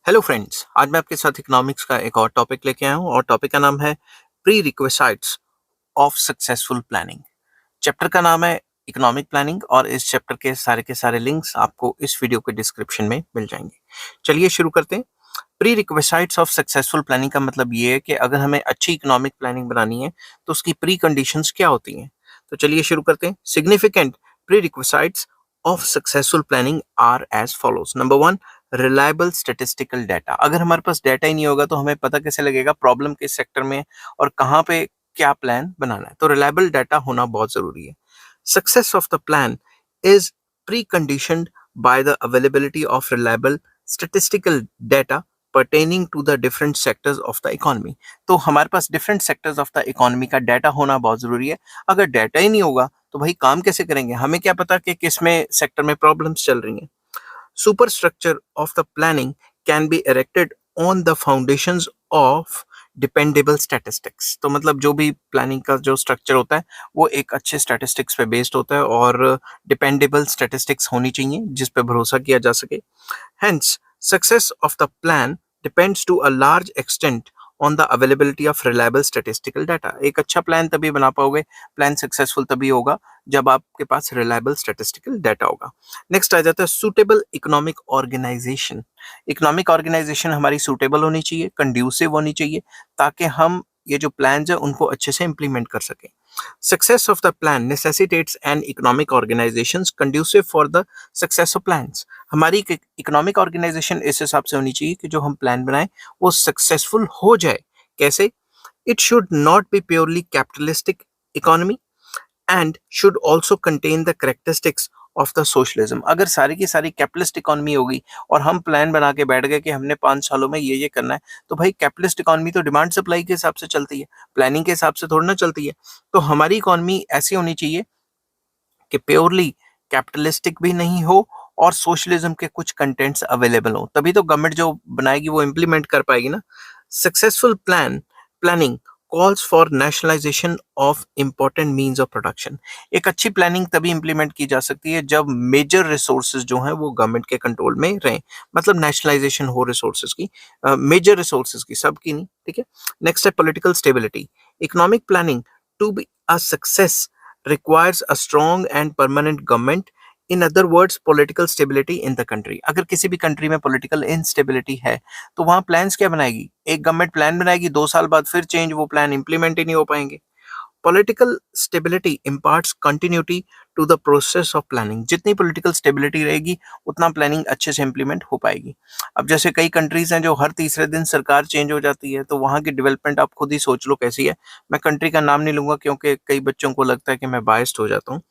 Hello friends, आज मैं आपके साथ इकोनॉमिक्स का एक और टॉपिक लेके आया हूँ और टॉपिक का नाम है prerequisites of successful planning. Chapter का नाम है इकोनॉमिक प्लानिंग और इस चैप्टर के सारे लिंक्स आपको इस वीडियो के डिस्क्रिप्शन में मिल जाएंगे। चलिए शुरू करते हैं। प्री रिक्विसाइट्स ऑफ सक्सेसफुल प्लानिंग का मतलब ये है कि अगर हमें अच्छी इकोनॉमिक प्लानिंग बनानी है तो उसकी प्री कंडीशंस क्या होती हैं। तो चलिए शुरू करते हैं। Significant prerequisites of successful planning are as follows. Number one, reliable statistical data. अगर हमारे पास डाटा ही नहीं होगा तो हमें पता कैसे लगेगा प्रॉब्लम किस सेक्टर में है और कहाँ पे क्या प्लान बनाना है। तो रिलायबल डाटा होना बहुत जरूरी है। Success of the plan is pre conditioned by the availability of reliable statistical data pertaining to the different sectors of the economy। तो हमारे पास different sectors of the economy का डाटा होना बहुत जरूरी है। अगर डाटा ही नहीं होगा तो भाई काम कैसे करेंगे, हमें क्या पता कि किस में सेक्टर में प्रॉब्लम्स चल रही हैं। Superstructure of the planning can be erected on the foundations of dependable statistics. तो मतलब जो भी प्लानिंग का जो स्ट्रक्चर होता है वो एक अच्छे स्टैटिस्टिक्स पे बेस्ड होता है और डिपेंडेबल स्टैटिस्टिक्स होनी चाहिए जिस पे भरोसा किया जा सके। Hence, success of the plan depends to a large extent on the availability of reliable statistical data। एक अच्छा प्लान तभी बना पाओगे, प्लान सक्सेसफुल तभी होगा जब आपके पास रिलायबल स्टैटिस्टिकल डाटा होगा। नेक्स्ट आ जाता है suitable economic organisation. Economic organisation हमारी सूटेबल होनी चाहिए, कंड्यूसिव होनी चाहिए, ताकि हम ये जो प्लान्स है उनको अच्छे से इंप्लीमेंट कर सकें। Success of the plan necessitates an economic organizations conducive for the success of plans। हमारी इकोनॉमिक ऑर्गेनाइजेशन इस हिसाब से होनी चाहिए कि जो हम प्लान बनाएं वो सक्सेसफुल हो जाए। कैसे? It should not be purely capitalistic economy and should also contain the characteristics of the socialism. अगर सारी की सारी कैपिटलिस्ट इकोनॉमी होगी और हम प्लान बना के बैठ गए कि हमने 5 सालों में ये करना है, तो भाई कैपिटलिस्ट इकोनॉमी तो डिमांड सप्लाई के हिसाब से चलती है, प्लानिंग के हिसाब से थोड़ी ना चलती है। तो हमारी इकोनॉमी ऐसी होनी चाहिए कि प्योरली कैपिटलिस्टिक भी नहीं हो और सोशलिज्म के कुछ कंटेंट्स अवेलेबल हो, तभी तो गवर्नमेंट जो बनाएगी वो इम्प्लीमेंट कर पाएगी ना। Successful planning calls for nationalisation of important means of production. एक अच्छी प्लानिंग तभी इंप्लीमेंट की जा सकती है जब मेजर रिसोर्सेज जो हैं वो गवर्नमेंट के कंट्रोल में रहें, मतलब नेशनलाइजेशन हो रिसोर्सेज की, मेजर रिसोर्सेज की, सबकी नहीं। ठीक है। नेक्स्ट है political stability. Economic planning to be a success requires a strong and permanent government, in other words political stability in the country। अगर किसी भी कंट्री में पॉलिटिकल इंस्टेबिलिटी है तो वहां प्लान्स क्या बनाएगी? एक गवर्नमेंट प्लान बनाएगी, 2 साल बाद फिर चेंज, वो प्लान इंप्लीमेंट ही नहीं हो पाएंगे। Political stability imparts continuity to the process of planning. जितनी पॉलिटिकल स्टेबिलिटी रहेगी उतना प्लानिंग अच्छे से इंप्लीमेंट हो पाएगी। अब जैसे कई कंट्रीज हैं जो हर तीसरे दिन सरकार चेंज हो जाती है, तो वहाँ की डेवलपमेंट आप खुद ही सोच लो कैसी है। मैं कंट्री का नाम नहीं लूंगा क्योंकि कई बच्चों को लगता है कि मैं बायस्ड हो जाता हूँ।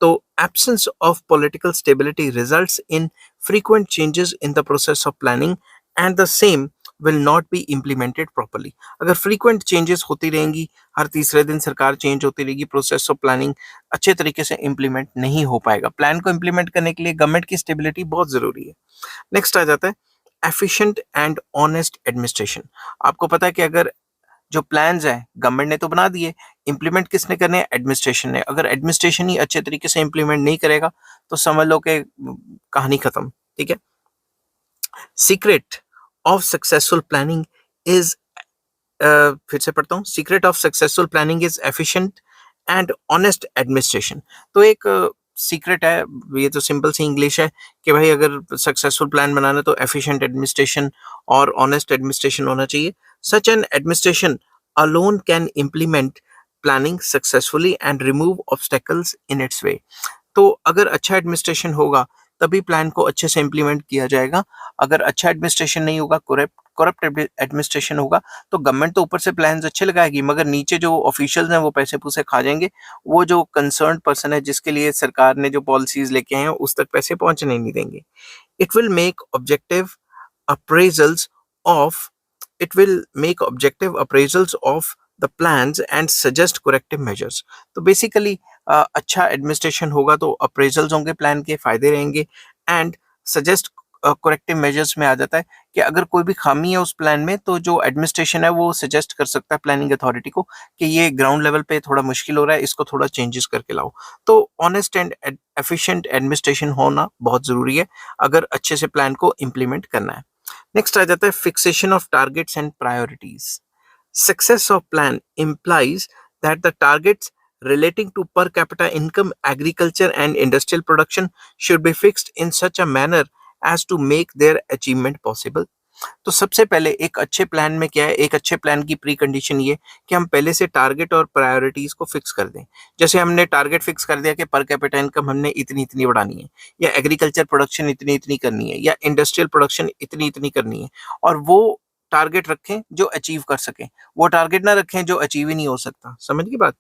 तो absence of political stability results in frequent changes in the process of planning and the same will not be implemented properly। अगर frequent changes होती रहेंगी, हर तीसरे दिन सरकार चेंज होती रहेगी, प्रोसेस ऑफ प्लानिंग अच्छे तरीके से इंप्लीमेंट नहीं हो पाएगा। प्लान को इंप्लीमेंट करने के लिए गवर्नमेंट की स्टेबिलिटी बहुत जरूरी है। नेक्स्ट आ जाता है एफिशिएंट एंड ऑनेस्ट एडमिनिस्ट्रेशन। आपको पता है कि अगर जो प्लान्स हैं गवर्नमेंट ने तो बना दिए, इंप्लीमेंट किसने करने हैं? एडमिनिस्ट्रेशन ने। अगर एडमिनिस्ट्रेशन ही अच्छे तरीके से इंप्लीमेंट नहीं करेगा तो समझ लो कि कहानी खत्म। ठीक है। Secret of successful planning is, फिर से पढ़ता हूँ, secret of successful planning is efficient and honest administration. तो एक सीक्रेट है, ये तो सिंपल सी इंग्लिश है कि भाई अगर सक्सेसफुल प्लान बनाना तो एफिशिएंट एडमिनिस्ट्रेशन और ऑनेस्ट एडमिनिस्ट्रेशन होना चाहिए। Such an administration alone can implement planning successfully and remove obstacles in its way. तो अगर अच्छा एडमिनिस्ट्रेशन होगा तभी प्लान को अच्छे से इंप्लीमेंट किया जाएगा। अगर अच्छा एडमिनिस्ट्रेशन नहीं होगा, करप्ट एडमिनिस्ट्रेशन होगा, तो गवर्नमेंट तो ऊपर से प्लान्स अच्छे लगाएगी मगर नीचे जो ऑफिशियल्स हैं वो पैसे पूसे खा जाएंगे। वो जो कंसर्न पर्सन है जिसके लिए सरकार ने जो पॉलिसीज लेके आए हैं उस तक पैसे पहुंचने नहीं देंगे। It will make objective appraisals of it will make objective appraisals of the plans and suggest corrective measures। तो बेसिकली अच्छा एडमिनिस्ट्रेशन होगा तो अप्रेजल्स होंगे, प्लान के फायदे रहेंगे एंड सजेस्ट करेक्टिव मेजर्स में आ जाता है कि अगर कोई भी खामी है उस प्लान में तो जो एडमिनिस्ट्रेशन है वो सजेस्ट कर सकता है प्लानिंग अथॉरिटी को कि ये ग्राउंड लेवल पे थोड़ा मुश्किल हो रहा है, इसको थोड़ा चेंजेस करके लाओ। तो ऑनेस्ट एंड एफिशिएंट एडमिनिस्ट्रेशन होना बहुत जरूरी है अगर अच्छे से प्लान को इम्प्लीमेंट करना है। नेक्स्ट आ जाता है fixation of targets and priorities. Success of plan implies that the targets relating to per capita income, agriculture, and industrial production should be fixed in such a manner as to make their achievement possible. तो सबसे पहले एक अच्छे plan में क्या है, एक अच्छे प्लान की प्री कंडीशन ये कि हम पहले से टारगेट और प्रायोरिटीज को फिक्स कर दें. जैसे हमने टारगेट फिक्स कर दिया कि पर कैपिटा इनकम हमने इतनी इतनी बढ़ानी है, या एग्रीकल्चर प्रोडक्शन इतनी इतनी करनी है, या इंडस्ट्रियल प्रोडक्शन इतनी इतनी करनी है, और वो टारगेट रखें जो अचीव कर सकें. वो टारगेट ना रखें जो अचीव ही नहीं हो सकता. समझ की बात.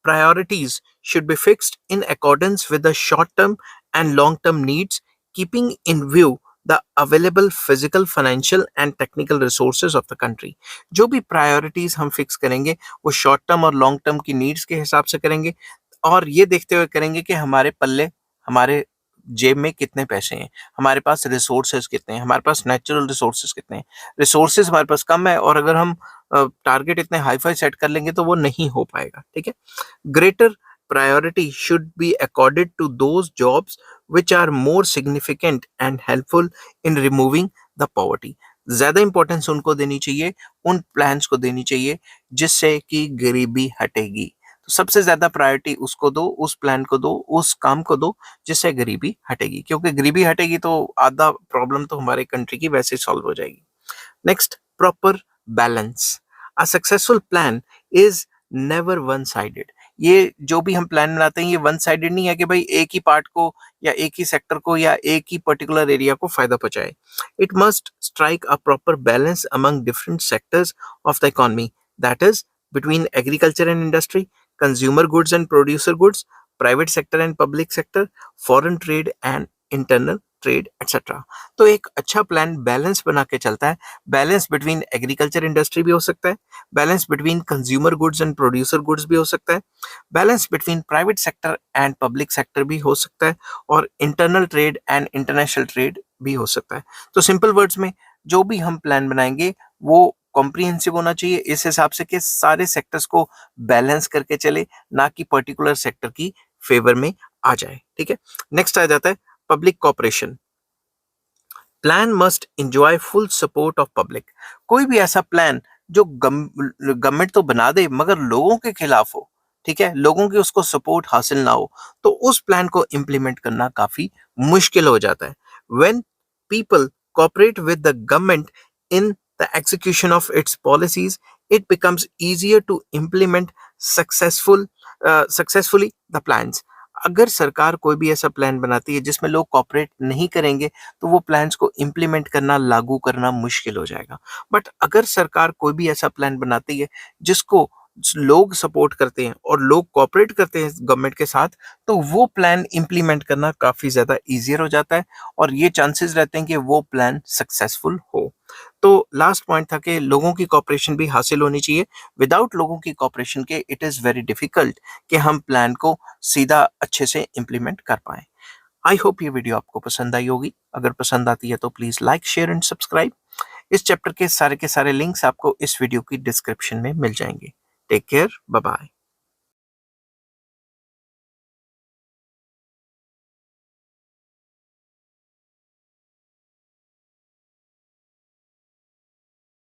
Priorities should be fixed in accordance with the short term and long term needs, keeping in view the available physical, financial and technical resources of the country. जो भी प्रायोरिटीज हम फिक्स करेंगे वो शॉर्ट टर्म और long term की needs के हिसाब से करेंगे, और ये देखते हुए करेंगे कि हमारे पल्ले, हमारे जेब में कितने पैसे हैं, हमारे पास रिसोर्सेज कितने हैं, हमारे पास नेचुरल रिसोर्सेज कितने हैं. रिसोर्सेज हमारे पास कम है और अगर हम टारगेट इतने हाई फाई सेट कर लेंगे तो वो नहीं हो पाएगा. ठीक है. Greater priority should be accorded to those jobs which are more significant and helpful in removing the poverty. ज्यादा इंपॉर्टेंस उनको देनी चाहिए, उन प्लान्स को देनी चाहिए जिससे कि गरीबी हटेगी. तो सबसे ज्यादा प्रायोरिटी उसको दो, उस प्लान को दो, उस काम को दो जिससे गरीबी हटेगी, क्योंकि गरीबी हटेगी तो आधा प्रॉब्लम तो हमारे कंट्री की वैसे सॉल्व हो जाएगी. Next, proper balance. A successful plan is never won sided. ये जो भी हम प्लान बनाते हैं ये वन साइडेड नहीं है कि भाई एक ही पार्ट को या एक ही सेक्टर को या एक ही पर्टिकुलर एरिया को फायदा पहुंचाए. It must strike a proper balance among different sectors of the economy, that is between agriculture and industry, consumer goods and producer goods, private sector and public sector, foreign trade and internal trade etcetera. तो एक अच्छा plan balance बना के चलता है. Balance between agriculture industry भी हो सकता है, balance between consumer goods and producer goods भी हो सकता है, balance between private sector and public sector भी हो सकता है, और internal trade and international trade भी हो सकता है. तो सिंपल वर्ड्स में जो भी हम प्लान बनाएंगे वो कॉम्प्रिहेंसिव होना चाहिए, इस हिसाब से कि सारे सेक्टर्स को बैलेंस करके चले, ना कि पर्टिकुलर सेक्टर की फेवर में आ जाए. ठीक है. नेक्स्ट आ जाता है public cooperation. Plan must enjoy full support of public. कोई भी ऐसा प्लान जो गवर्नमेंट तो बना दे मगर लोगों के खिलाफ हो, ठीक है, लोगों की उसको सपोर्ट हासिल ना हो, तो उस प्लान को इंप्लीमेंट करना काफी मुश्किल हो जाता है. When people cooperate with the government in the execution of its policies, it becomes easier to implement successfully the plans. अगर सरकार कोई भी ऐसा प्लान बनाती है जिसमें लोग कॉपरेट नहीं करेंगे तो वो प्लान्स को इम्प्लीमेंट करना, लागू करना मुश्किल हो जाएगा. बट अगर सरकार कोई भी ऐसा प्लान बनाती है जिसको लोग सपोर्ट करते हैं और लोग कॉपरेट करते हैं गवर्नमेंट के साथ, तो वो प्लान इम्प्लीमेंट करना काफी ज्यादा इजियर हो जाता है और ये चांसेस रहते हैं कि वो प्लान सक्सेसफुल हो. तो लास्ट पॉइंट था कि लोगों की कॉपरेशन भी हासिल होनी चाहिए. विदाउट लोगों की कॉपरेशन के इट इज वेरी डिफिकल्ट कि हम प्लान को सीधा अच्छे से इम्प्लीमेंट कर पाए. आई होप ये वीडियो आपको पसंद आई होगी. अगर पसंद आती है तो please like, share and subscribe. इस चैप्टर के सारे लिंक्स आपको इस वीडियो की डिस्क्रिप्शन में मिल जाएंगे. Take care, bye bye.